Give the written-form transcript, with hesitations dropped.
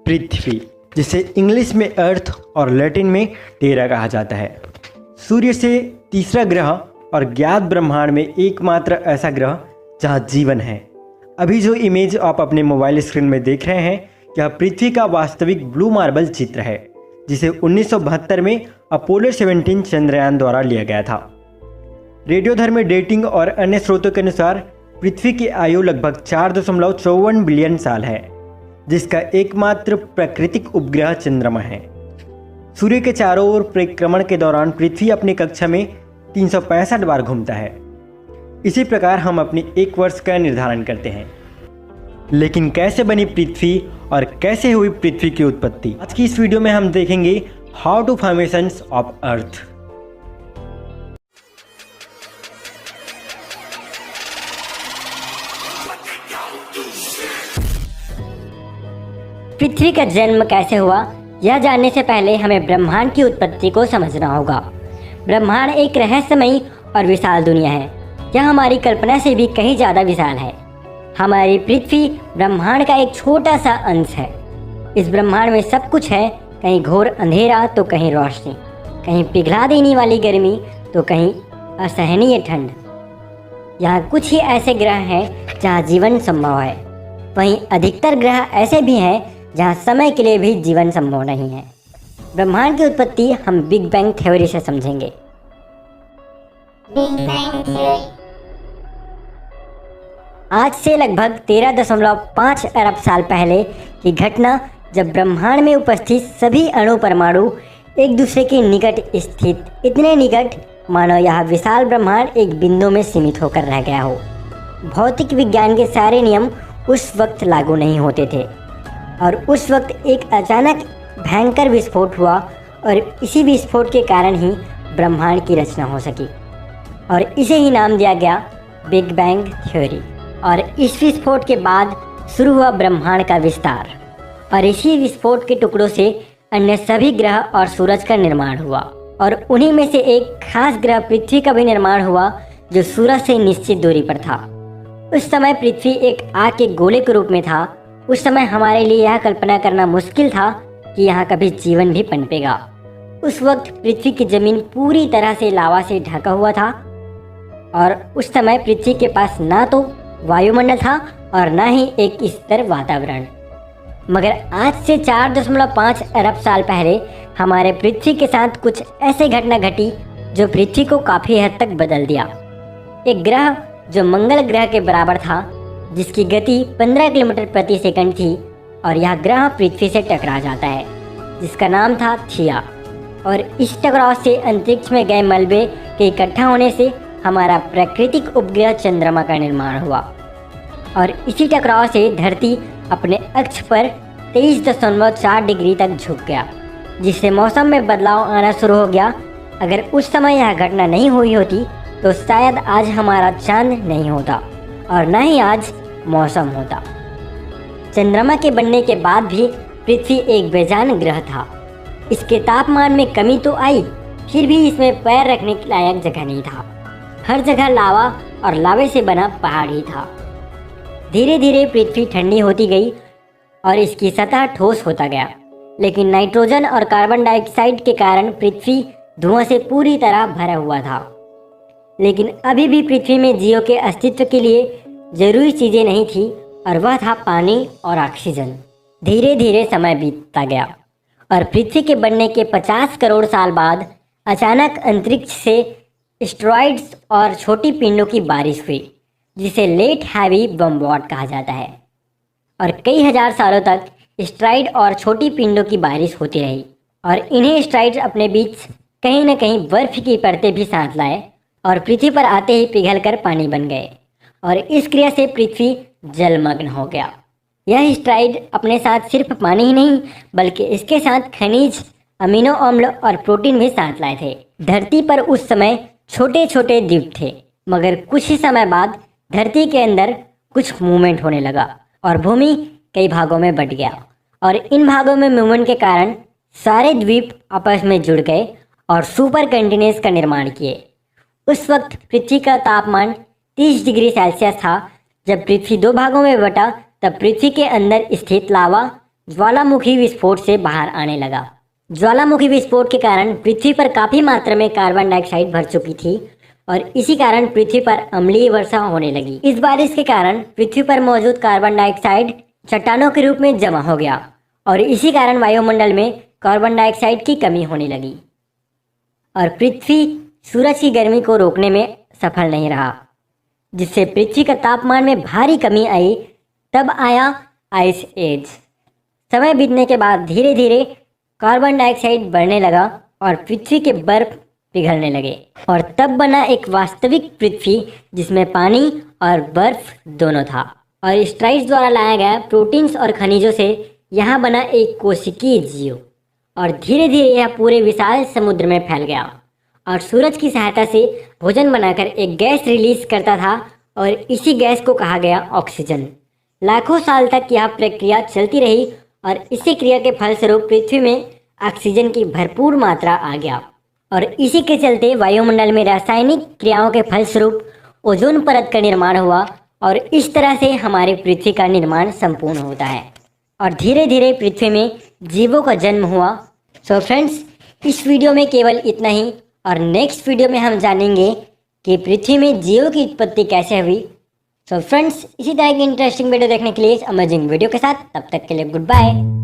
पृथ्वी, जिसे इंग्लिश में अर्थ और लैटिन में टेरा कहा जाता है, सूर्य से तीसरा ग्रह और ज्ञात ब्रह्मांड में एकमात्र ऐसा ग्रह जहां जीवन है। अभी जो इमेज आप अपने मोबाइल स्क्रीन में देख रहे हैं, यह पृथ्वी का वास्तविक ब्लू मार्बल चित्र है, जिसे 1972 में अपोलो 17 चंद्रयान द्वारा लिया गया था। रेडियोधर्मी डेटिंग और अन्य स्रोतों के अनुसार पृथ्वी की आयु लगभग 4.54 बिलियन साल है, जिसका एकमात्र प्राकृतिक उपग्रह चंद्रमा है। सूर्य के चारों ओर परिक्रमण के दौरान पृथ्वी अपनी कक्षा में 365 बार घूमता है। इसी प्रकार हम अपने एक वर्ष का निर्धारण करते हैं। लेकिन कैसे बनी पृथ्वी और कैसे हुई पृथ्वी की उत्पत्ति? आज की इस वीडियो में हम देखेंगे how to formations of earth. पृथ्वी का जन्म कैसे हुआ, यह जानने से पहले हमें ब्रह्मांड की उत्पत्ति को समझना होगा। ब्रह्मांड एक रहस्यमयी और विशाल दुनिया है। यह हमारी कल्पना से भी कहीं ज़्यादा विशाल है। हमारी पृथ्वी ब्रह्मांड का एक छोटा सा अंश है। इस ब्रह्मांड में सब कुछ है, कहीं घोर अंधेरा तो कहीं रोशनी, कहीं पिघला देने वाली गर्मी तो कहीं असहनीय ठंड। यहाँ कुछ ही ऐसे ग्रह हैं जहाँ जीवन संभव है, वहीं अधिकतर ग्रह ऐसे भी हैं जहाँ समय के लिए भी जीवन संभव नहीं है। ब्रह्मांड की उत्पत्ति हम बिग बैंग थ्योरी से समझेंगे। आज से लगभग 13.5 अरब साल पहले की घटना, जब ब्रह्मांड में उपस्थित सभी अणु परमाणु एक दूसरे के निकट स्थित, इतने निकट मानो यह विशाल ब्रह्मांड एक बिंदु में सीमित होकर रह गया हो। भौतिक विज्ञान के सारे नियम उस वक्त लागू नहीं होते थे और उस वक्त एक अचानक भयंकर विस्फोट हुआ और इसी विस्फोट के कारण ही ब्रह्मांड की रचना हो सकी और इसे ही नाम दिया गया बिग बैंग थ्योरी। और इस विस्फोट के बाद शुरू हुआ ब्रह्मांड का विस्तार और इसी विस्फोट के टुकड़ों से अन्य सभी ग्रह और सूरज का निर्माण हुआ और उन्हीं में से एक खास ग्रह पृथ्वी का भी निर्माण हुआ, जो सूरज से निश्चित दूरी पर था। उस समय पृथ्वी एक आग के गोले के रूप में था। उस समय हमारे लिए यह कल्पना करना मुश्किल था कि यहाँ कभी जीवन भी पनपेगा। उस वक्त पृथ्वी की जमीन पूरी तरह से लावा से ढका हुआ था और उस समय पृथ्वी के पास ना तो वायुमंडल था और ना ही एक स्थिर वातावरण। मगर आज से 4.5 अरब साल पहले हमारे पृथ्वी के साथ कुछ ऐसे घटना घटी जो पृथ्वी को काफ़ी हद तक बदल दिया। एक ग्रह जो मंगल ग्रह के बराबर था, जिसकी गति 15 किलोमीटर प्रति सेकंड थी, और यह ग्रह पृथ्वी से टकरा जाता है, जिसका नाम था थिया। और इस टकराव से अंतरिक्ष में गए मलबे के इकट्ठा होने से हमारा प्राकृतिक उपग्रह चंद्रमा का निर्माण हुआ और इसी टकराव से धरती अपने अक्ष पर 23.4 डिग्री तक झुक गया, जिससे मौसम में बदलाव आना शुरू हो गया। अगर उस समय यह घटना नहीं हुई होती तो शायद आज हमारा चांद नहीं होता और न ही आज मौसम होता। चंद्रमा के बनने के बाद भी पृथ्वी एक बेजान ग्रह था। इसके तापमान में कमी तो आई, फिर भी इसमें पैर रखने के लायक जगह नहीं था। हर जगह लावा और लावे से बना पहाड़ ही था। धीरे धीरे पृथ्वी ठंडी होती गई और इसकी सतह ठोस होता गया, लेकिन नाइट्रोजन और कार्बन डाइऑक्साइड के कारण पृथ्वी धुआं से पूरी तरह भरा हुआ था। लेकिन अभी भी पृथ्वी में जीव के अस्तित्व के लिए जरूरी चीज़ें नहीं थी, और वह था पानी और ऑक्सीजन। धीरे धीरे समय बीतता गया और पृथ्वी के बनने के 50 करोड़ साल बाद अचानक अंतरिक्ष से एस्टेरॉइड्स और छोटी पिंडों की बारिश हुई, जिसे लेट हैवी बमबॉट कहा जाता है। और कई हजार सालों तक एस्टेरॉइड और छोटी पिंडों की बारिश होती रही और इन्हें एस्टेरॉइड्स अपने बीच कहीं न कहीं बर्फ की परतें भी साथ लाए और पृथ्वी पर आते ही पिघलकर पानी बन गए और इस क्रिया से पृथ्वी जलमग्न हो गया। यह एस्टेरॉइड अपने साथ सिर्फ पानी ही नहीं, बल्कि इसके साथ खनिज, अमीनो अम्ल और प्रोटीन भी साथ लाए थे। धरती पर उस समय छोटे छोटे द्वीप थे, मगर कुछ ही समय बाद धरती के अंदर कुछ मूवमेंट होने लगा और भूमि कई भागों में बंट गया और इन भागों में मूवमेंट के कारण सारे द्वीप आपस में जुड़ गए और सुपर कंटिनेंट्स का निर्माण किए। उस वक्त पृथ्वी का तापमान 30 डिग्री सेल्सियस था। जब पृथ्वी दो भागों में बटा तब पृथ्वी के अंदर स्थित लावा ज्वालामुखी विस्फोट से बाहर आने लगा। ज्वालामुखी विस्फोट के कारण पृथ्वी पर काफी मात्रा में कार्बन डाइऑक्साइड भर चुकी थी और इसी कारण पृथ्वी पर अम्लीय वर्षा होने लगी। इस बारिश के कारण पृथ्वी पर मौजूद कार्बन डाइऑक्साइड चट्टानों के रूप में जमा हो गया और इसी कारण वायुमंडल में कार्बन डाइऑक्साइड की कमी होने लगी और पृथ्वी सूरज की गर्मी को रोकने में सफल नहीं रहा, जिससे पृथ्वी का तापमान में भारी कमी आई। तब आया आइस एज। समय बीतने के बाद धीरे धीरे कार्बन डाइऑक्साइड बढ़ने लगा और पृथ्वी के बर्फ पिघलने लगे और तब बना एक वास्तविक पृथ्वी जिसमें पानी और बर्फ दोनों था। और स्ट्राइड्स द्वारा लाया गया प्रोटीन्स और खनिजों से यहाँ बना एक कोशिकीय जीव और धीरे धीरे यह पूरे विशाल समुद्र में फैल गया और सूरज की सहायता से भोजन बनाकर एक गैस रिलीज करता था और इसी गैस को कहा गया ऑक्सीजन। लाखों साल तक यह प्रक्रिया चलती रही और इसी क्रिया के फलस्वरूप पृथ्वी में ऑक्सीजन की भरपूर मात्रा आ गया और इसी के चलते वायुमंडल में रासायनिक क्रियाओं के फलस्वरूप ओजोन परत का निर्माण हुआ और इस तरह से हमारी पृथ्वी का निर्माण संपूर्ण होता है और धीरे धीरे पृथ्वी में जीवों का जन्म हुआ। सो फ्रेंड्स, इस वीडियो में केवल इतना ही और नेक्स्ट वीडियो में हम जानेंगे कि पृथ्वी में जीवों की उत्पत्ति कैसे हुई। सो फ्रेंड्स, इसी तरह की इंटरेस्टिंग वीडियो देखने के लिए अमेजिंग वीडियो के साथ तब तक के लिए गुड बाय।